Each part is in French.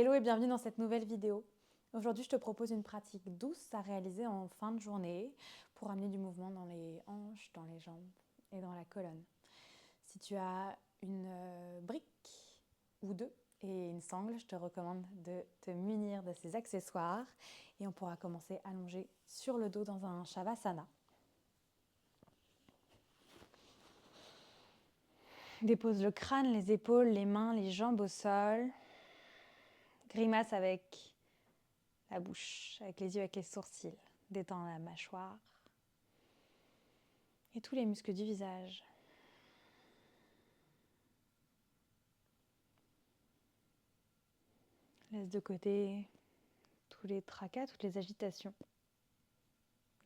Hello et bienvenue dans cette nouvelle vidéo. Aujourd'hui, je te propose une pratique douce à réaliser en fin de journée pour amener du mouvement dans les hanches, dans les jambes et dans la colonne. Si tu as une brique ou deux et une sangle, je te recommande de te munir de ces accessoires et on pourra commencer allongé sur le dos dans un Shavasana. Dépose le crâne, les épaules, les mains, les jambes au sol. Grimace avec la bouche, avec les yeux, avec les sourcils. Détends la mâchoire et tous les muscles du visage. Laisse de côté tous les tracas, toutes les agitations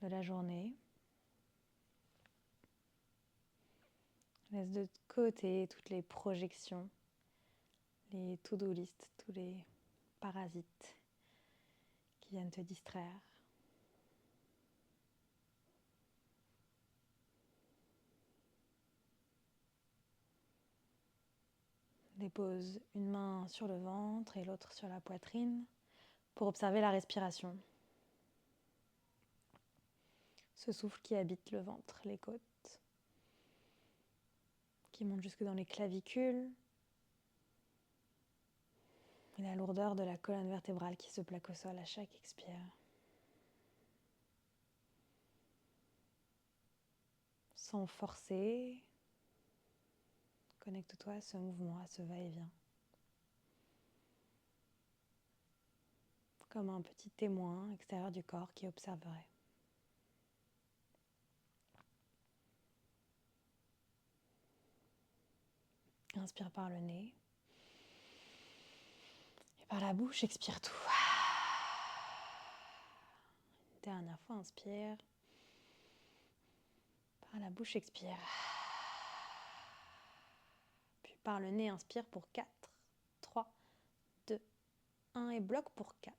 de la journée. Laisse de côté toutes les projections, les to-do list, tous les parasites qui viennent te distraire. Dépose une main sur le ventre et l'autre sur la poitrine pour observer la respiration. Ce souffle qui habite le ventre, les côtes, qui monte jusque dans les clavicules, et la lourdeur de la colonne vertébrale qui se plaque au sol à chaque expire. Sans forcer, connecte-toi à ce mouvement, à ce va-et-vient. Comme un petit témoin extérieur du corps qui observerait. Inspire par le nez. Et par la bouche, expire tout. Une dernière fois, inspire. Par la bouche, expire. Puis par le nez, inspire pour 4, 3, 2, 1 et bloque pour 4.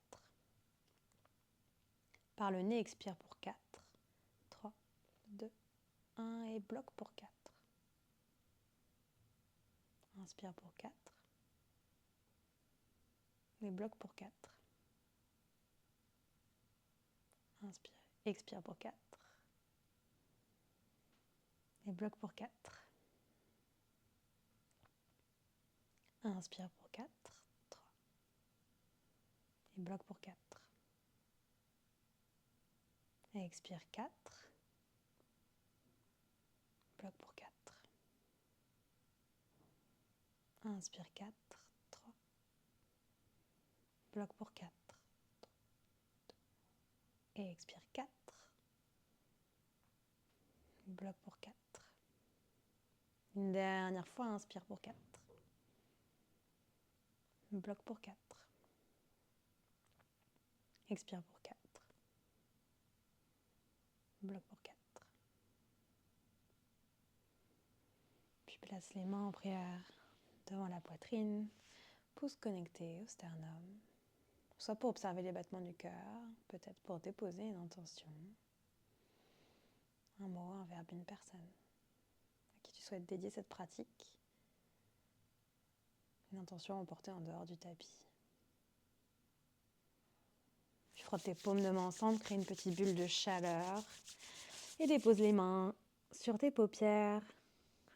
Par le nez, expire pour 4, 3, 2, 1 et bloque pour 4. Inspire pour 4 et bloque pour 4. Inspire, expire pour 4 et bloque pour 4. Inspire pour 4, 3 et bloque pour 4. Et expire 4, bloque pour 4. Inspire 4, 3, bloque pour 4. Et expire 4, bloque pour 4. Une dernière fois, inspire pour 4. Bloque pour 4. Expire pour 4. Bloque pour 4. Puis place les mains en prière devant la poitrine, pouce connecté au sternum, soit pour observer les battements du cœur, peut-être pour déposer une intention, un mot, un verbe, une personne à qui tu souhaites dédier cette pratique, une intention emportée en dehors du tapis. Tu frottes tes paumes de main ensemble, crée une petite bulle de chaleur et dépose les mains sur tes paupières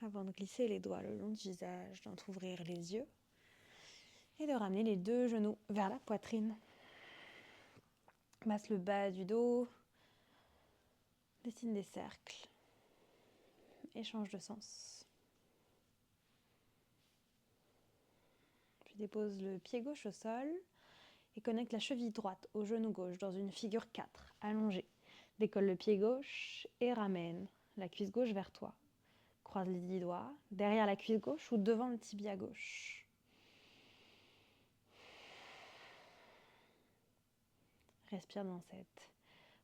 avant de glisser les doigts le long du visage, d'entrouvrir les yeux et de ramener les deux genoux vers la poitrine. Masse le bas du dos, dessine des cercles et change de sens. Puis dépose le pied gauche au sol et connecte la cheville droite au genou gauche dans une figure 4, allongée. Décolle le pied gauche et ramène la cuisse gauche vers toi. Croise les 10 doigts derrière la cuisse gauche ou devant le tibia gauche. Respire dans cette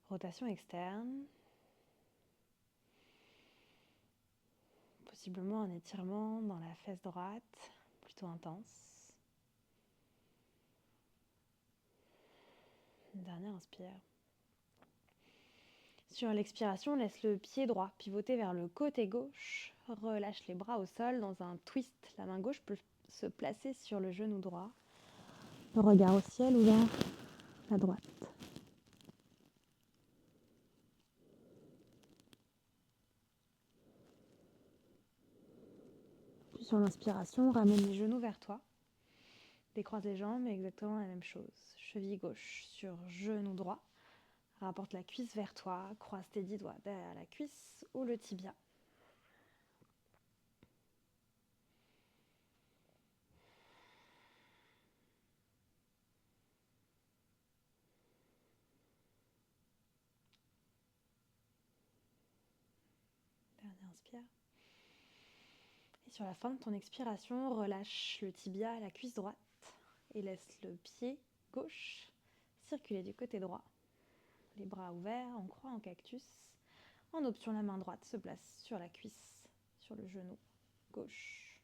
rotation externe. Possiblement un étirement dans la fesse droite, plutôt intense. Une dernière inspire. Sur l'expiration, laisse le pied droit pivoter vers le côté gauche. Relâche les bras au sol dans un twist. La main gauche peut se placer sur le genou droit. Le regard au ciel ou vers la droite. Puis sur l'inspiration, ramène les genoux vers toi. Décroise les jambes, exactement la même chose. Cheville gauche sur genou droit. Rapporte la cuisse vers toi. Croise tes 10 doigts derrière la cuisse ou le tibia. Dernière inspire. Et sur la fin de ton expiration, relâche le tibia, la cuisse droite et laisse le pied gauche circuler du côté droit. Les bras ouverts, en croix, en cactus. En option, la main droite se place sur la cuisse, sur le genou gauche.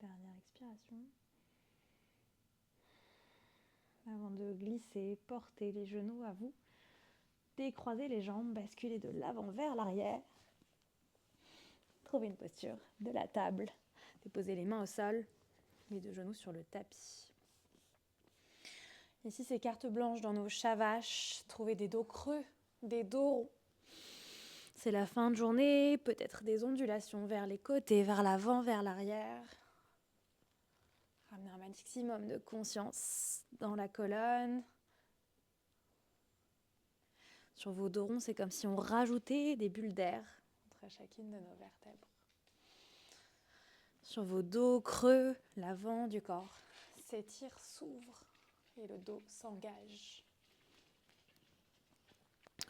Dernière expiration. Avant de glisser, portez les genoux à vous. Décroisez les jambes, basculez de l'avant vers l'arrière. Trouvez une posture de la table. Déposez les mains au sol, les 2 genoux sur le tapis. Ici, c'est carte blanche dans nos chavaches. Trouvez des dos creux, des dos ronds. C'est la fin de journée, peut-être des ondulations vers les côtés, vers l'avant, vers l'arrière. Ramenez un maximum de conscience dans la colonne. Sur vos dos ronds, c'est comme si on rajoutait des bulles d'air entre chacune de nos vertèbres. Sur vos dos creux, l'avant du corps s'étire, s'ouvre et le dos s'engage.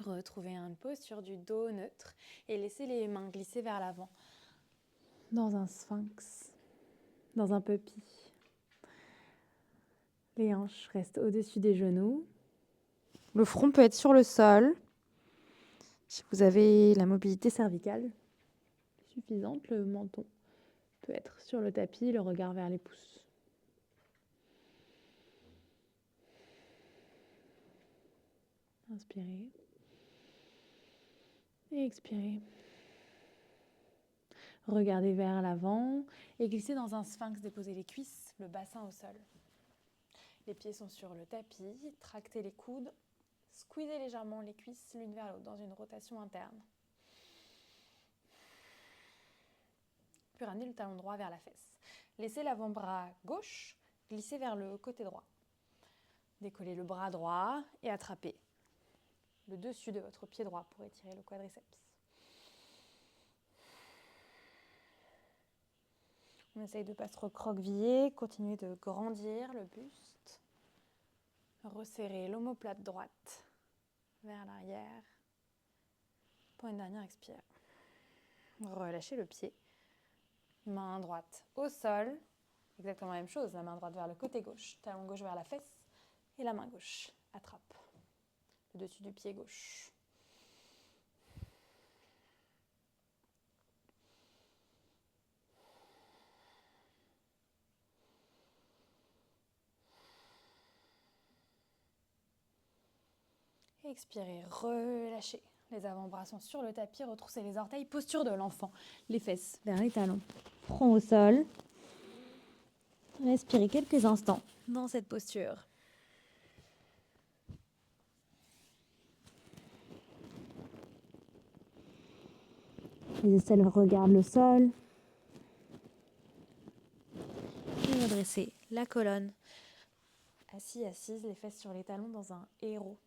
Retrouvez une posture du dos neutre et laissez les mains glisser vers l'avant. Dans un sphinx, dans un puppy. Les hanches restent au-dessus des genoux. Le front peut être sur le sol. Si vous avez la mobilité cervicale suffisante, le menton peut être sur le tapis, le regard vers les pouces. Inspirez. Et expirez. Regardez vers l'avant et glissez dans un sphinx. Déposez les cuisses, le bassin au sol. Les pieds sont sur le tapis. Tractez les coudes. Squeezez légèrement les cuisses l'une vers l'autre dans une rotation interne. Puis ramenez le talon droit vers la fesse. Laissez l'avant-bras gauche glisser vers le côté droit. Décollez le bras droit et attrapez le dessus de votre pied droit pour étirer le quadriceps. On essaye de ne pas se recroqueviller, continuez de grandir le buste. Resserrez l'omoplate droite vers l'arrière. Pour une dernière expire. Relâchez le pied. Main droite au sol. Exactement la même chose, la main droite vers le côté gauche, talon gauche vers la fesse et la main gauche attrape le dessus du pied gauche. Expirez, relâchez. Les avant-bras sont sur le tapis, retroussez les orteils, posture de l'enfant. Les fesses vers les talons, front au sol. Respirez quelques instants dans cette posture. Les aisselles regardent le sol. Et redressez la colonne. Assis, assise, les fesses sur les talons dans un héros.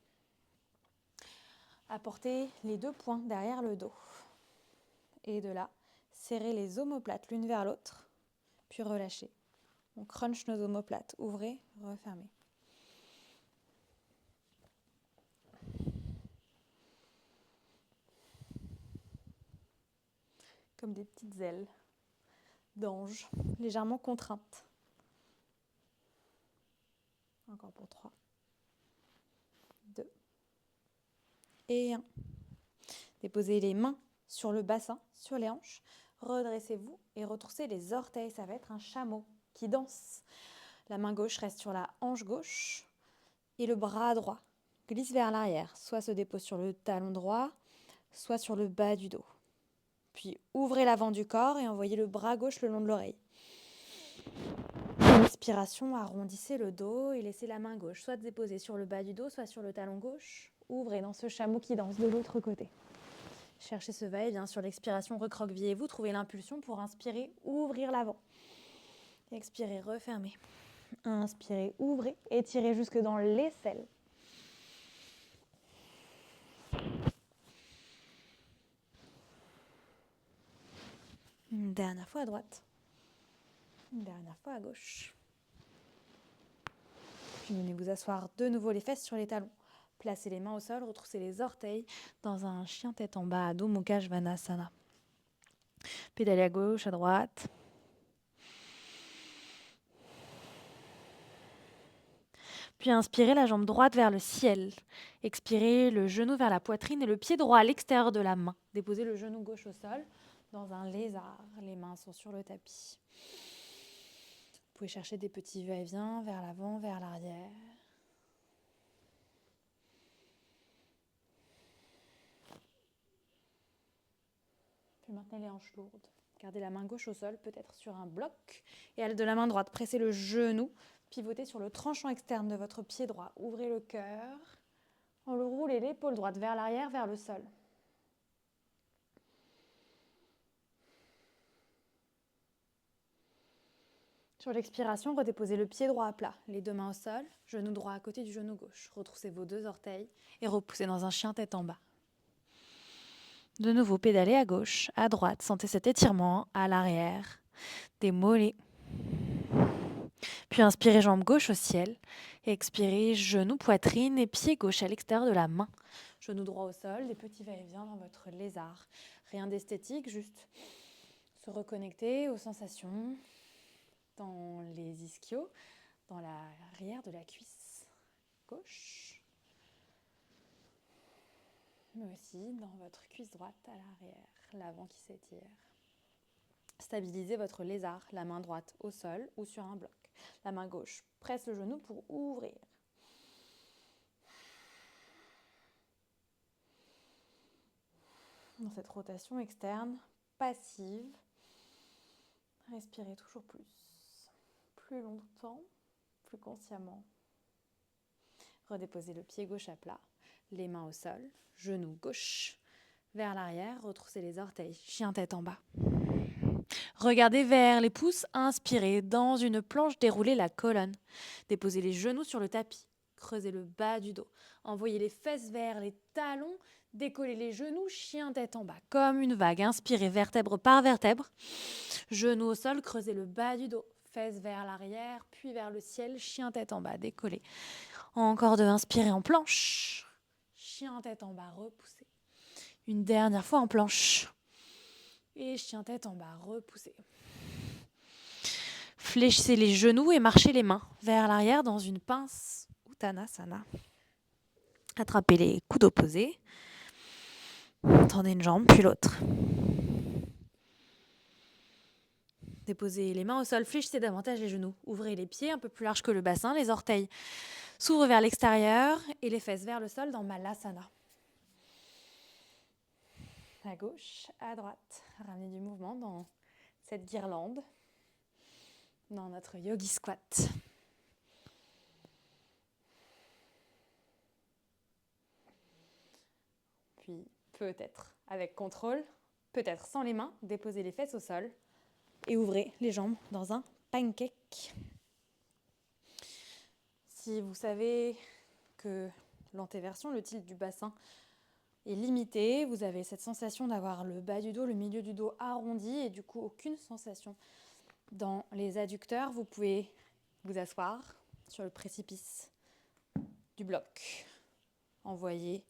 Apportez les 2 poings derrière le dos. Et de là, serrez les omoplates l'une vers l'autre, puis relâchez. On crunch nos omoplates. Ouvrez, refermez. Comme des petites ailes d'ange, légèrement contraintes. Encore pour 3, 2 et 1. Déposez les mains sur le bassin, sur les hanches. Redressez-vous et retroussez les orteils. Ça va être un chameau qui danse. La main gauche reste sur la hanche gauche et le bras droit glisse vers l'arrière. Soit se dépose sur le talon droit, soit sur le bas du dos. Puis ouvrez l'avant du corps et envoyez le bras gauche le long de l'oreille. Expiration, arrondissez le dos et laissez la main gauche soit déposée sur le bas du dos, soit sur le talon gauche. Ouvrez dans ce chameau qui danse de l'autre côté. Cherchez ce va-et-vient. Sur l'expiration, recroquevillez-vous, trouvez l'impulsion pour inspirer, ouvrir l'avant. Expirez, refermez. Inspirez, ouvrez, étirez jusque dans l'aisselle. Une dernière fois à droite. Une dernière fois à gauche. Puis venez vous asseoir de nouveau les fesses sur les talons. Placez les mains au sol, retroussez les orteils dans un chien tête en bas, Adho Mukha Svanasana. Pédalez à gauche, à droite. Puis inspirez la jambe droite vers le ciel. Expirez le genou vers la poitrine et le pied droit à l'extérieur de la main. Déposez le genou gauche au sol dans un lézard. Les mains sont sur le tapis. Vous pouvez chercher des petits va-et-vient vers l'avant, vers l'arrière. Puis maintenez les hanches lourdes. Gardez la main gauche au sol, peut-être sur un bloc. Et elle de la main droite, pressez le genou. Pivotez sur le tranchant externe de votre pied droit. Ouvrez le cœur. On le roule et l'épaule droite vers l'arrière, vers le sol. Sur l'expiration, redéposez le pied droit à plat, les deux mains au sol, genou droit à côté du genou gauche. Retroussez vos deux orteils et repoussez dans un chien tête en bas. De nouveau, pédalez à gauche, à droite. Sentez cet étirement à l'arrière des mollets. Puis inspirez jambe gauche au ciel. Et expirez genou, poitrine et pied gauche à l'extérieur de la main. Genou droit au sol, des petits va-et-vient dans votre lézard. Rien d'esthétique, juste se reconnecter aux sensations dans les ischios, dans l'arrière de la cuisse gauche, mais aussi dans votre cuisse droite à l'arrière, l'avant qui s'étire. Stabilisez votre lézard, la main droite au sol ou sur un bloc. La main gauche presse le genou pour ouvrir. Dans cette rotation externe, passive, respirez toujours plus longtemps, plus consciemment. Redéposez le pied gauche à plat, les mains au sol, genou gauche vers l'arrière, retroussez les orteils, chien tête en bas. Regardez vers les pouces, inspirez dans une planche, déroulez la colonne. Déposez les genoux sur le tapis, creusez le bas du dos. Envoyez les fesses vers les talons, décollez les genoux, chien tête en bas, comme une vague. Inspirez vertèbre par vertèbre, genoux au sol, creusez le bas du dos. Fesses vers l'arrière, puis vers le ciel, chien tête en bas, décollez. Encore deux, inspirez en planche, chien tête en bas, repoussez. Une dernière fois en planche. Et chien tête en bas, repoussez. Fléchissez les genoux et marchez les mains vers l'arrière dans une pince Uttanasana. Attrapez les coudes opposés. Tendez une jambe puis l'autre. Déposez les mains au sol, fléchissez davantage les genoux. Ouvrez les pieds un peu plus larges que le bassin, les orteils s'ouvrent vers l'extérieur et les fesses vers le sol dans Malasana. À gauche, à droite. Ramenez du mouvement dans cette guirlande, dans notre yogi squat. Puis peut-être avec contrôle, peut-être sans les mains, déposez les fesses au sol et ouvrez les jambes dans un pancake. Si vous savez que l'antéversion, le tilt du bassin est limité, vous avez cette sensation d'avoir le bas du dos, le milieu du dos arrondi et du coup aucune sensation dans les adducteurs, vous pouvez vous asseoir sur le précipice du bloc. Envoyez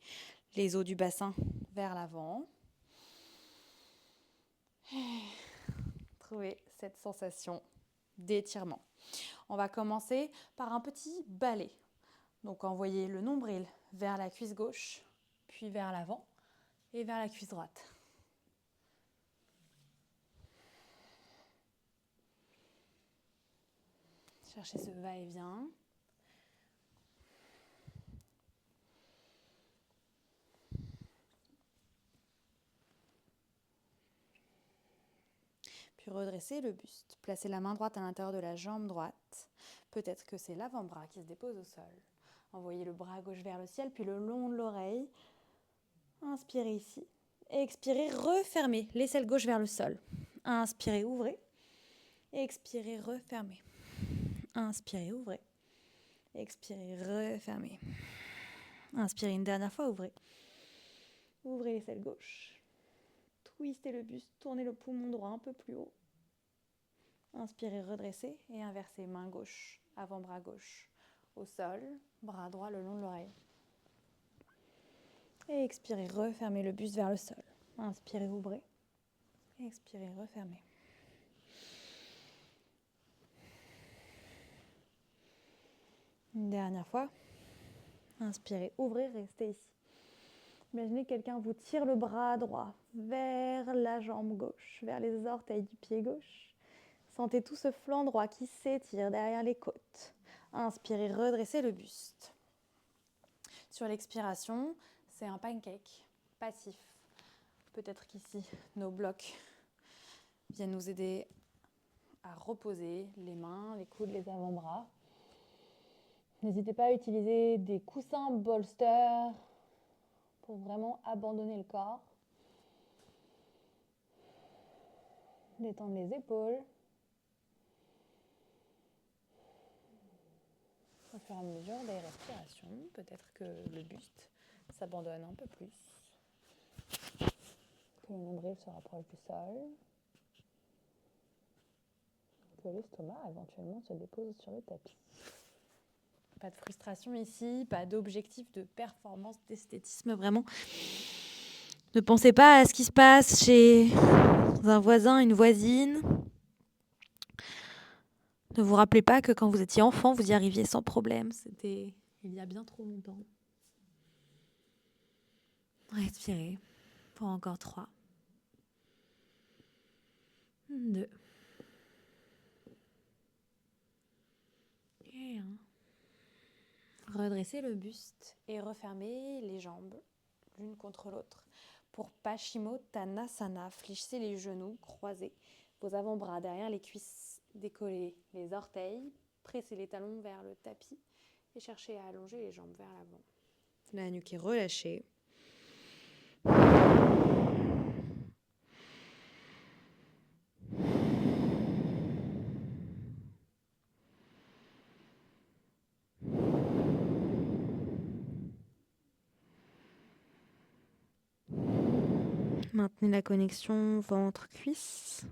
les os du bassin vers l'avant. Trouvez cette sensation d'étirement. On va commencer par un petit balai. Donc envoyez le nombril vers la cuisse gauche, puis vers l'avant et vers la cuisse droite. Cherchez ce va-et-vient. Puis redressez le buste. Placez la main droite à l'intérieur de la jambe droite. Peut-être que c'est l'avant-bras qui se dépose au sol. Envoyez le bras gauche vers le ciel, puis le long de l'oreille. Inspirez ici. Expirez, refermez l'aisselle gauche vers le sol. Inspirez, ouvrez. Expirez, refermez. Inspirez, ouvrez. Expirez, refermez. Inspirez une dernière fois, ouvrez. Ouvrez l'aisselle gauche. Twistez le buste, tournez le poumon droit un peu plus haut. Inspirez, redressez et inversez. Main gauche, avant-bras gauche. Au sol, bras droit le long de l'oreille. Et expirez, refermez le buste vers le sol. Inspirez, ouvrez. Expirez, refermez. Une dernière fois. Inspirez, ouvrez, restez ici. Imaginez que quelqu'un vous tire le bras droit vers la jambe gauche, vers les orteils du pied gauche. Sentez tout ce flanc droit qui s'étire derrière les côtes. Inspirez, redressez le buste. Sur l'expiration, c'est un pancake passif. Peut-être qu'ici, nos blocs viennent nous aider à reposer les mains, les coudes, les avant-bras. N'hésitez pas à utiliser des coussins bolster pour vraiment abandonner le corps. Détendre les épaules. Au fur et à mesure des respirations, peut-être que le buste s'abandonne un peu plus. Que le nombril se rapproche du sol. Que l'estomac éventuellement se dépose sur le tapis. Pas de frustration ici, pas d'objectif de performance, d'esthétisme vraiment. Ne pensez pas à ce qui se passe chez un voisin, une voisine. Ne vous rappelez pas que quand vous étiez enfant, vous y arriviez sans problème. C'était il y a bien trop longtemps. Respirez pour encore 3, 2 et 1. Redressez le buste et refermez les jambes l'une contre l'autre. Pour Paschimottanasana, fléchissez les genoux, croisez vos avant-bras derrière les cuisses, décollez les orteils, pressez les talons vers le tapis et cherchez à allonger les jambes vers l'avant. La nuque est relâchée. Maintenez la connexion ventre-cuisse.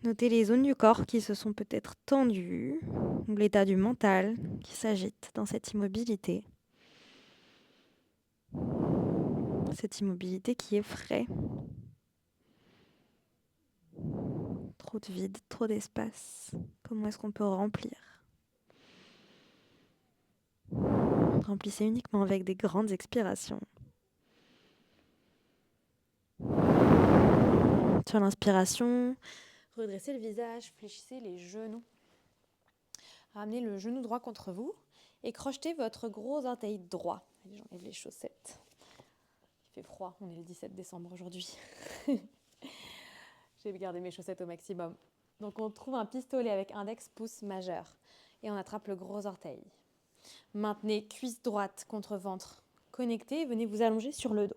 Notez les zones du corps qui se sont peut-être tendues, ou l'état du mental qui s'agite dans cette immobilité. Cette immobilité qui effraie. Trop de vide, trop d'espace. Comment est-ce qu'on peut remplir ? Remplissez uniquement avec des grandes expirations. Sur l'inspiration, redressez le visage, fléchissez les genoux. Ramenez le genou droit contre vous et crochetez votre gros orteil droit. Allez, j'enlève les chaussettes. Il fait froid, on est le 17 décembre aujourd'hui. J'ai gardé mes chaussettes au maximum. Donc on trouve un pistolet avec index, pouce majeur et on attrape le gros orteil. Maintenez cuisse droite contre ventre connecté et venez vous allonger sur le dos.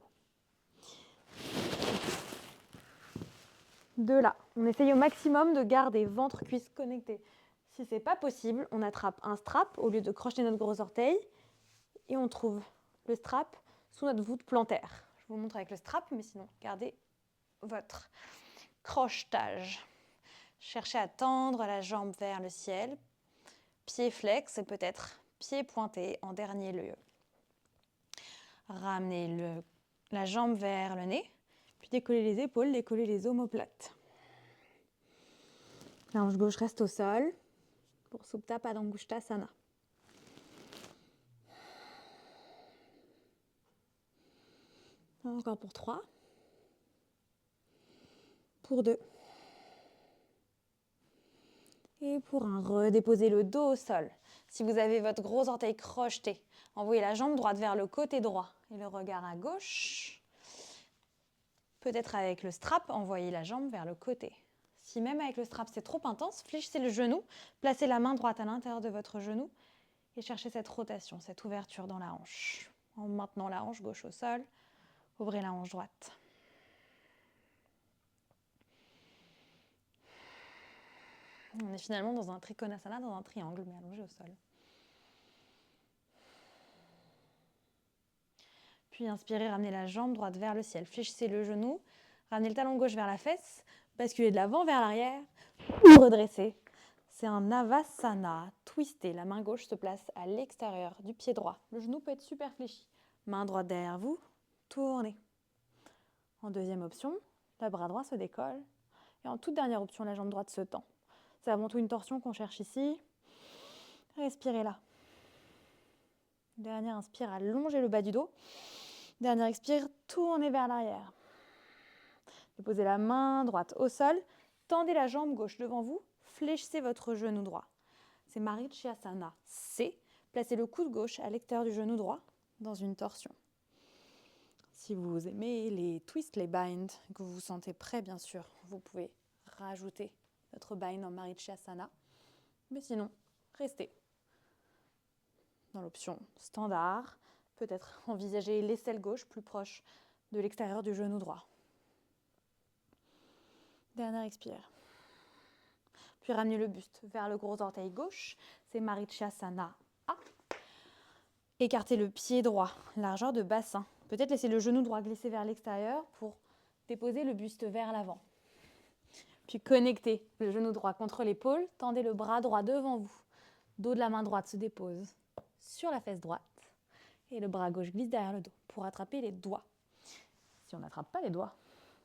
De là, on essaye au maximum de garder ventre-cuisse connecté. Si ce n'est pas possible, on attrape un strap au lieu de crocheter notre gros orteil et on trouve le strap sous notre voûte plantaire. Je vous montre avec le strap, mais sinon, gardez votre crochetage. Cherchez à tendre la jambe vers le ciel, pied flex et peut-être pied pointé en dernier lieu. Ramenez la jambe vers le nez, puis décollez les épaules, décollez les omoplates. La hanche gauche reste au sol pour Supta Padangusthasana. Encore pour 3. Pour 2. Et pour 1, redéposez le dos au sol. Si vous avez votre gros orteil crocheté, envoyez la jambe droite vers le côté droit et le regard à gauche. Peut-être avec le strap, envoyez la jambe vers le côté. Si même avec le strap c'est trop intense, fléchissez le genou, placez la main droite à l'intérieur de votre genou et cherchez cette rotation, cette ouverture dans la hanche. En maintenant la hanche gauche au sol, ouvrez la hanche droite. On est finalement dans un trikonasana, dans un triangle, mais allongé au sol. Puis inspirez, ramenez la jambe droite vers le ciel. Fléchissez le genou, ramenez le talon gauche vers la fesse, basculez de l'avant vers l'arrière, redressez. C'est un Navasana, twisté. La main gauche se place à l'extérieur du pied droit. Le genou peut être super fléchi. Main droite derrière vous, tournez. En deuxième option, le bras droit se décolle. Et en toute dernière option, la jambe droite se tend. C'est avant tout une torsion qu'on cherche ici. Respirez là. Dernière inspire, allongez le bas du dos. Dernière expire, tournez vers l'arrière. Déposez la main droite au sol. Tendez la jambe gauche devant vous. Fléchissez votre genou droit. C'est Marichyasana C. Placez le coude gauche à l'extérieur du genou droit dans une torsion. Si vous aimez les twists, les binds, que vous vous sentez prêt, bien sûr, vous pouvez rajouter votre bind en Marichyasana. Mais sinon, restez dans l'option standard. Peut-être envisager l'aisselle gauche plus proche de l'extérieur du genou droit. Dernière expire. Puis ramenez le buste vers le gros orteil gauche. C'est Marichyasana A. Écartez le pied droit, largeur de bassin. Peut-être laissez le genou droit glisser vers l'extérieur pour déposer le buste vers l'avant. Puis connectez le genou droit contre l'épaule. Tendez le bras droit devant vous. Dos de la main droite se dépose sur la fesse droite. Et le bras gauche glisse derrière le dos pour attraper les doigts. Si on n'attrape pas les doigts,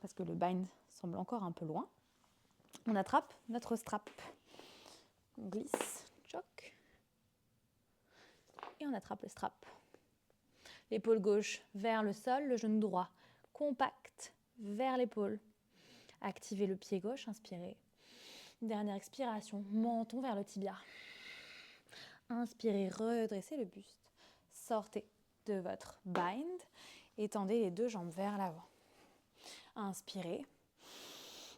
parce que le bind semble encore un peu loin, on attrape notre strap. On glisse, choc, et on attrape le strap. L'épaule gauche vers le sol, le genou droit compact vers l'épaule. Activez le pied gauche, inspirez. Dernière expiration, menton vers le tibia. Inspirez, redressez le buste. Sortez de votre bind et tendez les deux jambes vers l'avant. Inspirez.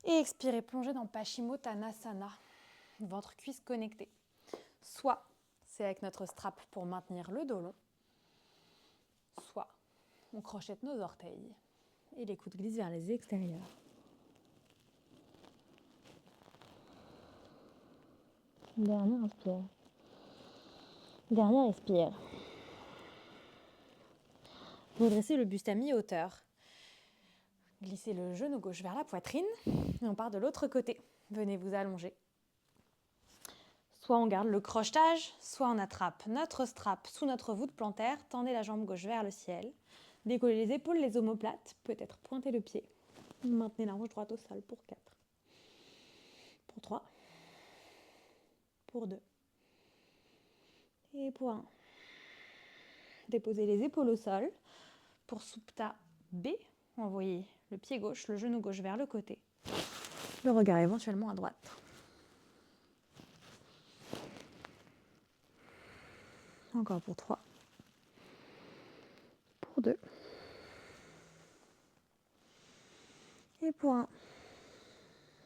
Et expirez, plongez dans Paschimottanasana, ventre cuisse connecté. Soit c'est avec notre strap pour maintenir le dos long, soit on crochette nos orteils et les coudes glissent vers les extérieurs. Dernière inspire. Dernière expire. Redressez le buste à mi-hauteur. Glissez le genou gauche vers la poitrine et on part de l'autre côté. Venez vous allonger. Soit on garde le crochetage, soit on attrape notre strap sous notre voûte plantaire, tendez la jambe gauche vers le ciel, décollez les épaules, les omoplates, peut-être pointez le pied. Maintenez la hanche droite au sol pour 4, pour 3, pour 2 et pour 1. Déposez les épaules au sol pour Supta B. Envoyez le pied gauche, le genou gauche vers le côté. Le regard éventuellement à droite. Encore pour 3. Pour 2. Et pour 1.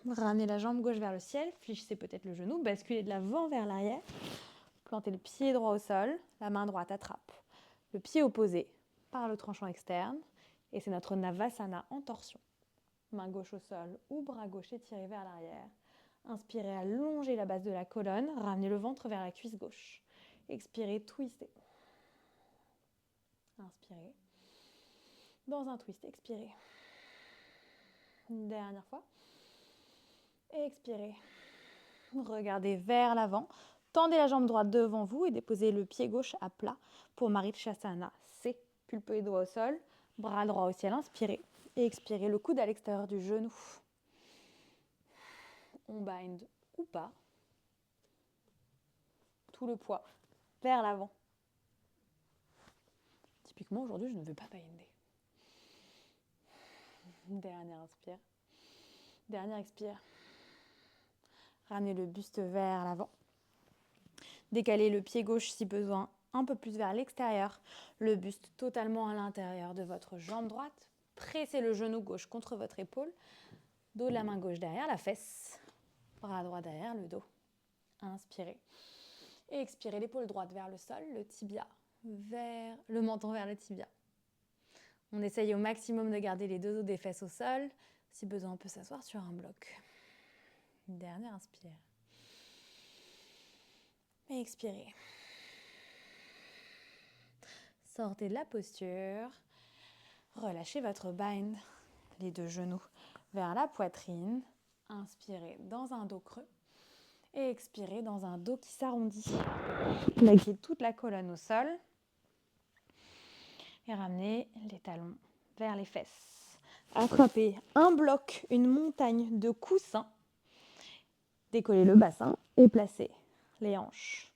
Ramenez la jambe gauche vers le ciel. Fléchissez peut-être le genou. Basculez de l'avant vers l'arrière. Plantez le pied droit au sol. La main droite attrape le pied opposé par le tranchant externe. Et c'est notre Navasana en torsion. Main gauche au sol ou bras gauche étiré vers l'arrière. Inspirez, allongez la base de la colonne. Ramenez le ventre vers la cuisse gauche. Expirez, twistez. Inspirez. Dans un twist, expirez. Une dernière fois. Expirez. Regardez vers l'avant. Tendez la jambe droite devant vous et déposez le pied gauche à plat pour Marichyasana C. Pulpe et doigt au sol. Bras droit au ciel, inspirez. Et expirez, le coude à l'extérieur du genou. On bind ou pas. Tout le poids vers l'avant. Typiquement, aujourd'hui, je ne veux pas binder. Dernière inspire. Dernière expire. Ramenez le buste vers l'avant. Décalez le pied gauche si besoin, un peu plus vers l'extérieur. Le buste totalement à l'intérieur de votre jambe droite. Pressez le genou gauche contre votre épaule, dos de la main gauche derrière la fesse, bras droit derrière le dos. Inspirez. Et expirez, l'épaule droite vers le sol, le tibia vers le menton vers le tibia. On essaye au maximum de garder les deux os des fesses au sol. Si besoin, on peut s'asseoir sur un bloc. Une dernière inspire. Et expirez. Sortez de la posture. Relâchez votre bind, les deux genoux vers la poitrine. Inspirez dans un dos creux. Et expirez dans un dos qui s'arrondit. Plaquez toute la colonne au sol. Et ramenez les talons vers les fesses. Attrapez un bloc, une montagne de coussins. Décollez le bassin et placez les hanches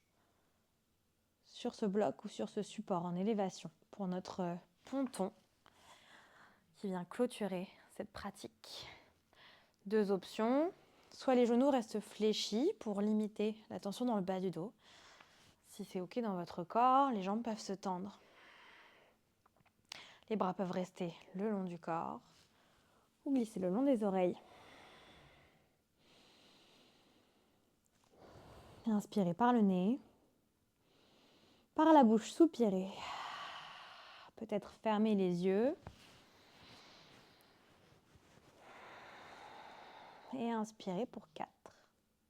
sur ce bloc ou sur ce support en élévation pour notre ponton qui vient clôturer cette pratique. Deux options. Soit les genoux restent fléchis pour limiter la tension dans le bas du dos. Si c'est OK dans votre corps, les jambes peuvent se tendre. Les bras peuvent rester le long du corps ou glisser le long des oreilles. Inspirez par le nez. Par la bouche, soupirez. Peut-être fermer les yeux. Et inspirez pour 4.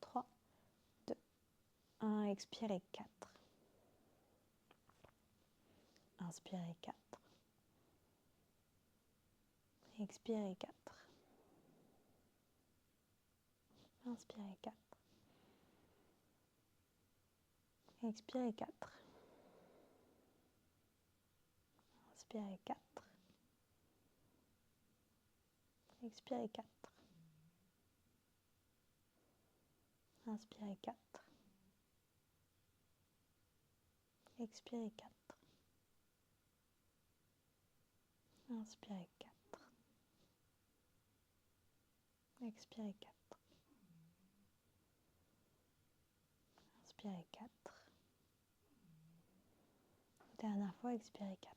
3, 2, 1. Expirez 4. Inspirez 4. Expirez 4. Inspirez 4. Expirez 4. Inspirez 4. Expirez 4. Inspirez 4. Expirez 4. Inspirez 4. Expirez 4. Inspirez 4. Dernière fois, expirez 4.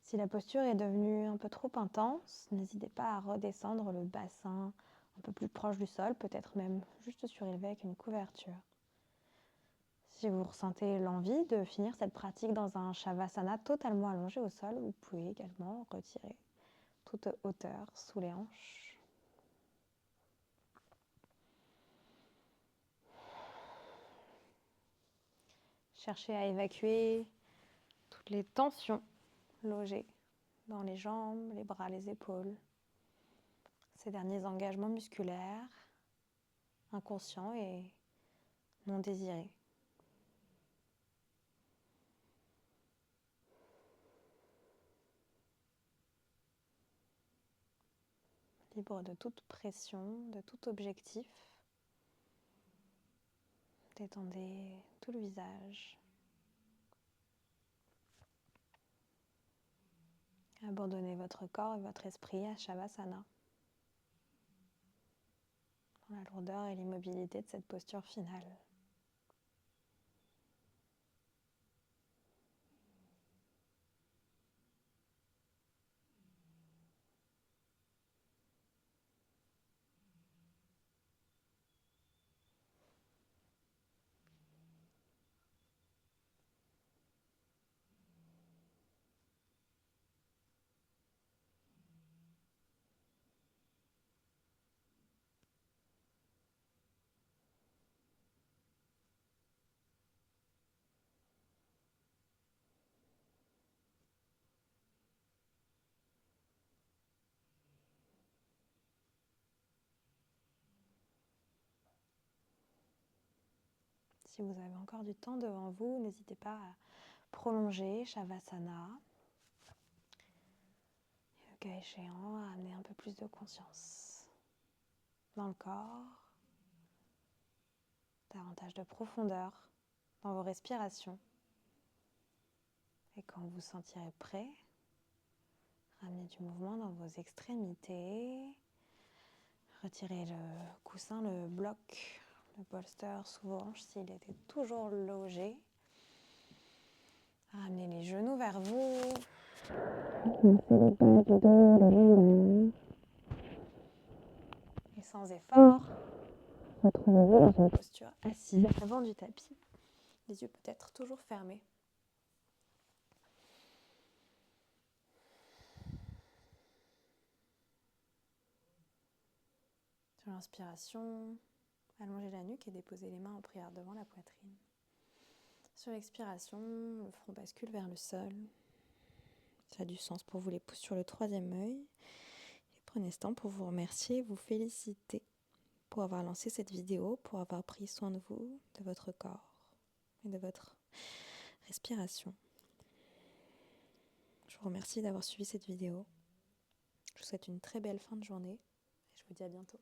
Si la posture est devenue un peu trop intense, n'hésitez pas à redescendre le bassin un peu plus proche du sol, peut-être même juste surélevé avec une couverture. Si vous ressentez l'envie de finir cette pratique dans un Shavasana totalement allongé au sol, vous pouvez également retirer toute hauteur sous les hanches. Cherchez à évacuer toutes les tensions logées dans les jambes, les bras, les épaules. Ces derniers engagements musculaires, inconscients et non désirés. Libre de toute pression, de tout objectif. Détendez tout le visage. Abandonnez votre corps et votre esprit à Shavasana. Dans la lourdeur et l'immobilité de cette posture finale. Si vous avez encore du temps devant vous, n'hésitez pas à prolonger Shavasana. Et le cas échéant, à amener un peu plus de conscience dans le corps, davantage de profondeur dans vos respirations. Et quand vous vous sentirez prêt, ramenez du mouvement dans vos extrémités. Retirez le coussin, le bloc, le bolster sous vos hanches s'il était toujours logé. Ramenez les genoux vers vous. Et sans effort, retrouvez-vous dans une posture assise à l'avant du tapis. Les yeux peut-être toujours fermés. Sur l'inspiration, allongez la nuque et déposez les mains en prière devant la poitrine. Sur l'expiration, le front bascule vers le sol. Ça a du sens pour vous, les pouces sur le troisième œil. Et prenez ce temps pour vous remercier et vous féliciter pour avoir lancé cette vidéo, pour avoir pris soin de vous, de votre corps et de votre respiration. Je vous remercie d'avoir suivi cette vidéo. Je vous souhaite une très belle fin de journée et je vous dis à bientôt.